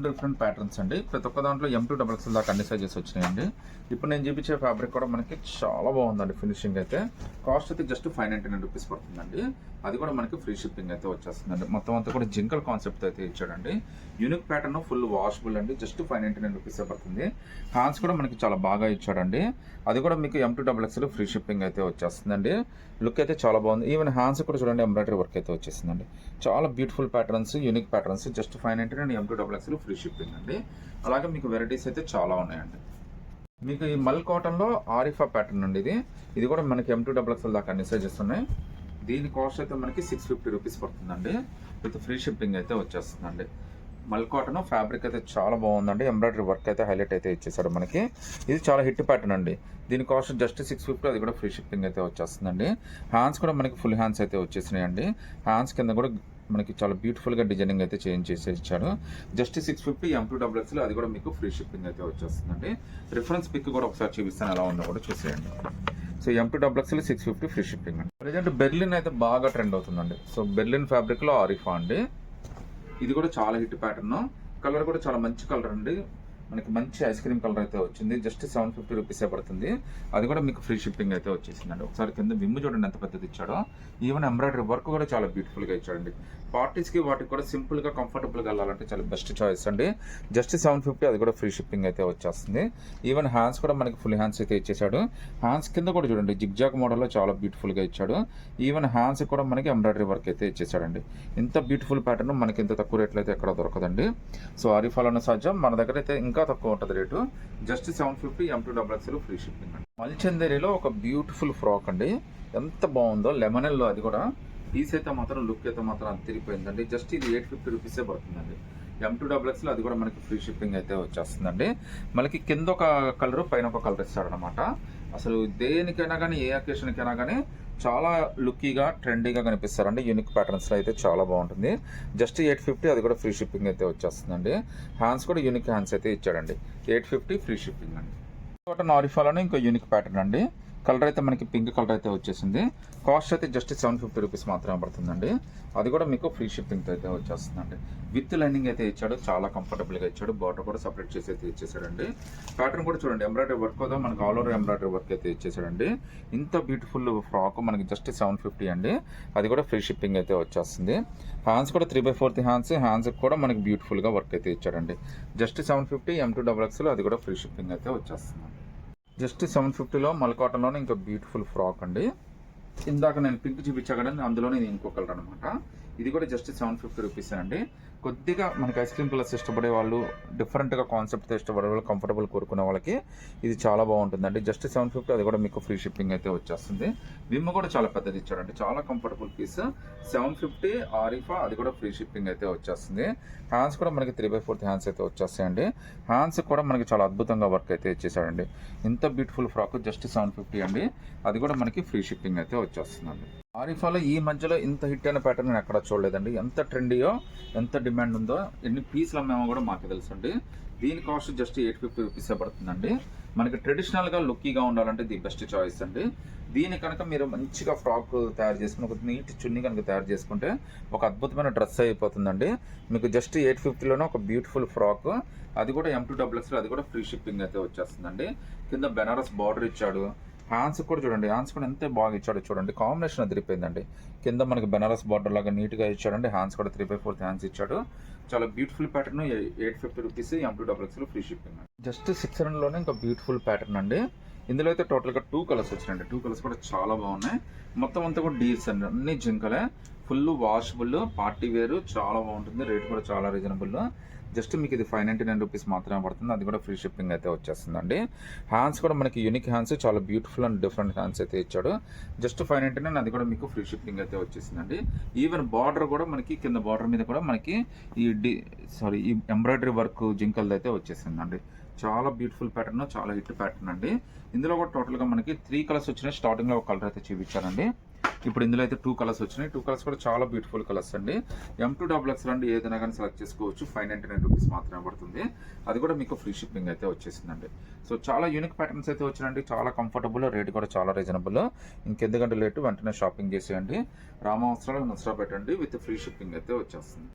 Different patterns అండి. ప్రతి ఒక్క దాంట్లో M2 డబుల్ ఎక్స్ఎల్ దాకా అన్ని సైజెస్ వచ్చినాయండి. ఇప్పుడు నేను చూపించే ఫ్యాబ్రిక్ కూడా మనకి చాలా బాగుందండి. ఫినిషింగ్ అయితే కాస్ట్ అయితే జస్ట్ 599 రూపీస్ పడుతుందండి. అది కూడా మనకి ఫ్రీ షిప్పింగ్ అయితే వచ్చేస్తుందండి. మొత్తం అంతా కూడా జింకల్ కాన్సెప్ట్ అయితే ఇచ్చాడండి. యూనిక్ ప్యాటర్న్ ఫుల్ వాషబుల్ అండి. జస్ట్ 599 రూపీస్ పడుతుంది. హ్యాండ్స్ కూడా మనకి చాలా బాగా ఇచ్చాడండి. అది కూడా మీకు M2 double XL free shipping అయితే వచ్చేస్తుందండి. లుక్ అయితే చాలా బాగుంది. ఈవెన్ హ్యాండ్స్ కూడా చూడండి ఎంబ్రాయిడరీ వర్క్ అయితే వచ్చేసిందండి. చాలా beautiful patterns, unique patterns. Just 599 M2 double XL free shipping అండి. అలాగే మీకు వెరైటీస్ అయితే చాలా ఉన్నాయండి. మీకు ఈ మల్ కాటన్లో ఆరిఫా ప్యాటర్న్ అండి. ఇది కూడా మనకి M2 డబుల్ ఎక్స్ఎల్ దాకా అన్ని సైజెస్ ఉన్నాయి. దీని కాస్ట్ అయితే మనకి 650 రూపీస్ పడుతుందండి. విత్ ఫ్రీ షిప్పింగ్ అయితే వచ్చేస్తుందండి. మల్ కాటన్ ఫ్యాబ్రిక్ అయితే చాలా బాగుందండి. ఎంబ్రాయిడరీ వర్క్ అయితే హైలైట్ అయితే ఇచ్చేసాడు మనకి. ఇది చాలా హిట్ ప్యాటర్న్ అండి. దీని కాస్ట్ జస్ట్ 650. అది కూడా ఫ్రీ షిప్పింగ్ అయితే వచ్చేస్తుందండి. హ్యాండ్స్ కూడా మనకి ఫుల్ హ్యాండ్స్ అయితే వచ్చేసినాయండి. హ్యాండ్స్ కింద కూడా మనకి చాలా బ్యూటిఫుల్గా డిజైనింగ్ అయితే చేంజ్ చేసి ఇచ్చాడు. Just 650 M2 double XL. అది కూడా మీకు ఫ్రీ షిప్పింగ్ అయితే వచ్చేస్తుందండి. రిఫరెన్స్ పిక్ కూడా ఒకసారి చూపిస్తాను ఎలా ఉందో కూడా చూసేయండి. So M2 double XL 650 free shipping అండి. ప్రజెంట్ బెర్లిన్ అయితే బాగా ట్రెండ్ అవుతుందండి. సో బెర్లిన్ ఫ్యాబ్రిక్లో ఆరిఫా అండి. ఇది కూడా చాలా హిట్ ప్యాటర్న్. కలర్ కూడా చాలా మంచి కలర్ అండి. మనకి మంచి ఐస్ క్రీమ్ కలర్ అయితే వచ్చింది. జస్ట్ 750 రూపీసే పడుతుంది. అది కూడా మీకు ఫ్రీ షిప్పింగ్ అయితే వచ్చేసిందండి. ఒకసారి కింద విమ్ చూడండి ఎంత పెద్దది ఇచ్చాడో. ఈవెన్ ఎంబ్రాయిడరీ వర్క్ కూడా చాలా బ్యూటిఫుల్గా ఇచ్చాడండి. పార్టీస్కి వాటికి కూడా సింపుల్గా కంఫర్టబుల్గా వెళ్ళాలంటే చాలా బెస్ట్ చాయిస్ అండి. జస్ట్ 750. అది కూడా ఫ్రీ షిప్పింగ్ అయితే వచ్చేస్తుంది. ఈవెన్ హ్యాండ్స్ కూడా మనకి ఫుల్ హ్యాండ్స్ అయితే ఇచ్చేసాడు. హ్యాండ్స్ కింద కూడా చూడండి జిగ్జాగ్ మోడల్లో చాలా బ్యూటిఫుల్గా ఇచ్చాడు. ఈవెన్ హ్యాండ్స్ కూడా మనకి ఎంబ్రాయిడరీ వర్క్ అయితే ఇచ్చేసాడండి. ఇంత బ్యూటిఫుల్ ప్యాటర్న్ మనకి ఇంత తక్కువ రేట్లో అయితే ఎక్కడ దొరకదండి. సో ఆరిఫాలోనే సాధ్యం. మన దగ్గర అయితే ఇంకా తక్కువ ఉంటుంది rate. Just 750 M2 double XL free shipping అండి. మల్చందేరిలో ఒక బ్యూటిఫుల్ ఫ్రాక్ అండి. ఎంత బాగుందో లెమనెల్లో. అది కూడా పీస్ అయితే మాత్రం లుక్ అయితే మాత్రం తిరిగిపోయిందండి. జస్ట్ ఇది 850 రూపీసే పడుతుందండి. M2 double XL. అది కూడా మనకి ఫ్రీ షిప్పింగ్ అయితే వచ్చేస్తుందండి. మనకి కింద ఒక కలర్ పైన ఒక కలర్ ఇస్తాడనమాట. అసలు దేనికైనా కానీ ఏ అకేషన్కైనా కానీ చాలా లుక్కీగా ట్రెండీగా కనిపిస్తారండి. యూనిక్ ప్యాటర్న్స్లో అయితే చాలా బాగుంటుంది. జస్ట్ 850. అది కూడా ఫ్రీ షిప్పింగ్ అయితే వచ్చేస్తుందండి. హ్యాండ్స్ కూడా యూనిక్ హ్యాండ్స్ అయితే ఇచ్చాడండి. 850 ఫ్రీ షిప్పింగ్ అండి. కాటన్ ఆరిఫాలోనే ఇంకో యూనిక్ ప్యాటర్న్ అండి. కలర్ అయితే మనకి పింక్ కలర్ అయితే వచ్చేసింది. కాస్ట్ అయితే జస్ట్ 750 రూపీస్ మాత్రమే పడుతుందండి. అది కూడా మీకు ఫ్రీ షిప్పింగ్తో అయితే వచ్చేస్తుందండి. విత్ లైనింగ్ అయితే ఇచ్చాడు. చాలా కంఫర్టబుల్గా ఇచ్చాడు. బార్డర్ కూడా సపరేట్ చేసి అయితే ఇచ్చేసాడండి. ప్యాటర్న్ కూడా చూడండి ఎంబ్రాయిడరీ వర్క్ కూడా మనకి ఆల్ ఓవర్ ఎంబ్రాయిడరీ వర్క్ అయితే ఇచ్చేసాడండి. ఇంత బ్యూటిఫుల్ ఫ్రాక్ మనకి జస్ట్ 750 అండి. అది కూడా ఫ్రీ షిప్పింగ్ అయితే వచ్చేస్తుంది. హ్యాండ్స్ కూడా 3/4 హ్యాండ్స్. హ్యాండ్స్ కూడా మనకి బ్యూటిఫుల్గా వర్క్ అయితే ఇచ్చాడండి. Just 750 M2 double XL. అది కూడా ఫ్రీ షిప్పింగ్ అయితే వచ్చేస్తుంది. జస్ట్ 750లో మల్ కాటన్లోనే ఇంకా బ్యూటిఫుల్ ఫ్రాక్ అండి. ఇందాక నేను పింక్ చూపించా కదండి, అందులోనే ఇది ఇంకో కలర్ అనమాట. ఇది కూడా జస్ట్ 750 రూపీస్ అండి. కొద్దిగా మనకి ఐస్ క్రీమ్ కలర్స్ ఇష్టపడే వాళ్ళు, డిఫరెంట్గా కాన్సెప్ట్తో ఇష్టపడే వాళ్ళు, కంఫర్టబుల్ కోరుకునే వాళ్ళకి ఇది చాలా బాగుంటుందండి. జస్ట్ 750. అది కూడా మీకు ఫ్రీ షిప్పింగ్ అయితే వచ్చేస్తుంది. విమ్ కూడా చాలా పెద్దది ఇచ్చాడండి. చాలా కంఫర్టబుల్ పీస్. 750 ఆరిఫా. అది కూడా ఫ్రీ షిప్పింగ్ అయితే వచ్చేస్తుంది. హ్యాండ్స్ కూడా మనకి 3/4 హ్యాండ్స్ అయితే వచ్చేస్తాయండి. హ్యాండ్స్ కూడా మనకి చాలా అద్భుతంగా వర్క్ అయితే ఇచ్చేసాడండి. ఇంత బ్యూటిఫుల్ ఫ్రాక్ జస్ట్ 750 అండి. అది కూడా మనకి ఫ్రీ షిప్పింగ్ అయితే వచ్చేస్తుందండి. ఆరిఫాలో ఈ మధ్యలో ఇంత హిట్ అయిన ప్యాటర్న్ నేను ఎక్కడ చూడలేదండి. ఎంత ట్రెండీయో, ఎంత డిమాండ్ ఉందో, ఎన్ని పీసులు అమ్మేమో కూడా మాకు తెలుసు అండి. దీని కాస్ట్ జస్ట్ 850 రూపీసే పడుతుందండి. మనకి ట్రెడిషనల్గా లుక్కీగా ఉండాలంటే ది బెస్ట్ చాయిస్ అండి. దీని కనుక మీరు మంచిగా ఫ్రాక్ తయారు చేసుకుని ఒక నీట్ చున్నీ కనుక తయారు చేసుకుంటే ఒక అద్భుతమైన డ్రెస్ అయిపోతుందండి. మీకు జస్ట్ 850లోనే ఒక బ్యూటిఫుల్ ఫ్రాక్. అది కూడా M2 డబుల్ ఎక్స్ఎల్. అది కూడా ఫ్రీ షిప్పింగ్ అయితే వచ్చేస్తుందండి. కింద బెనారస్ బార్డర్ ఇచ్చాడు. హ్యాండ్స్ కూడా చూడండి. హ్యాండ్స్ కూడా ఎంత బాగా ఇచ్చాడో చూడండి. కాంబినేషన్ అదిరిపోయిందండి. కింద మనకి బెనారస్ బార్డర్ లాగా నీట్గా ఇచ్చాడండి. హ్యాండ్స్ కూడా 3/4 హ్యాండ్స్ ఇచ్చాడు. చాలా beautiful pattern. 850 rupees M2 double XL free shipping. Just 600లోనే ఇంకా బ్యూటిఫుల్ ప్యాటర్న్ అండి. ఇందులో అయితే టోటల్గా 2 కలర్స్ వచ్చినాయండి. 2 కలర్స్ కూడా చాలా బాగున్నాయి. మొత్తం అంతా కూడా డీల్స్ అండి. అన్ని జింకలే. ఫుల్ వాషబుల్ పార్టీ వేరు. చాలా బాగుంటుంది. రేట్ కూడా చాలా రీజనబుల్. జస్ట్ మీకు ఇది 599 రూపీస్ మాత్రమే పడుతుంది. అది కూడా ఫ్రీ షిప్పింగ్ అయితే వచ్చేస్తుందండి. హ్యాండ్స్ కూడా మనకి యూనిక్ హ్యాండ్స్, చాలా బ్యూటిఫుల్ అండ్ డిఫరెంట్ హ్యాండ్స్ అయితే ఇచ్చాడు. జస్ట్ 599. అది కూడా మీకు ఫ్రీ షిప్పింగ్ అయితే వచ్చేసిందండి. ఈవెన్ బార్డర్ కూడా మనకి కింద బార్డర్ మీద కూడా మనకి ఈ ఎంబ్రాయిడరీ వర్క్ జింకల్ది అయితే వచ్చేసిందండి. చాలా బ్యూటిఫుల్ ప్యాటర్న్, చాలా హిట్ ప్యాటర్న్ అండి. ఇందులో కూడా టోటల్గా మనకి 3 కలర్స్ వచ్చినాయి. స్టార్టింగ్లో ఒక కలర్ అయితే చూపించానండి. ఇప్పుడు ఇందులో అయితే 2 కలర్స్ వచ్చినాయి. 2 కలర్స్ కూడా చాలా బ్యూటిఫుల్ కలర్స్ అండి. M2 డబుల్ ఎక్స్ఎల్ అండి. ఏదైనా కానీ సెలెక్ట్ చేసుకోవచ్చు. 599 రూపీస్ మాత్రమే పడుతుంది. అది కూడా మీకు ఫ్రీ షిప్పింగ్ అయితే వచ్చేసిందండి. సో చాలా యూనిక్ ప్యాటర్న్స్ అయితే వచ్చినాయండి. చాలా కంఫర్టబుల్, రేట్ కూడా చాలా రీజనబుల్. ఇంకెందుకంటే లేటు వెంటనే షాపింగ్ చేసేయండి. రామవస్త్రాలు నష్ట పెట్టండి. విత్ ఫ్రీ షిప్పింగ్ అయితే వచ్చేస్తుంది.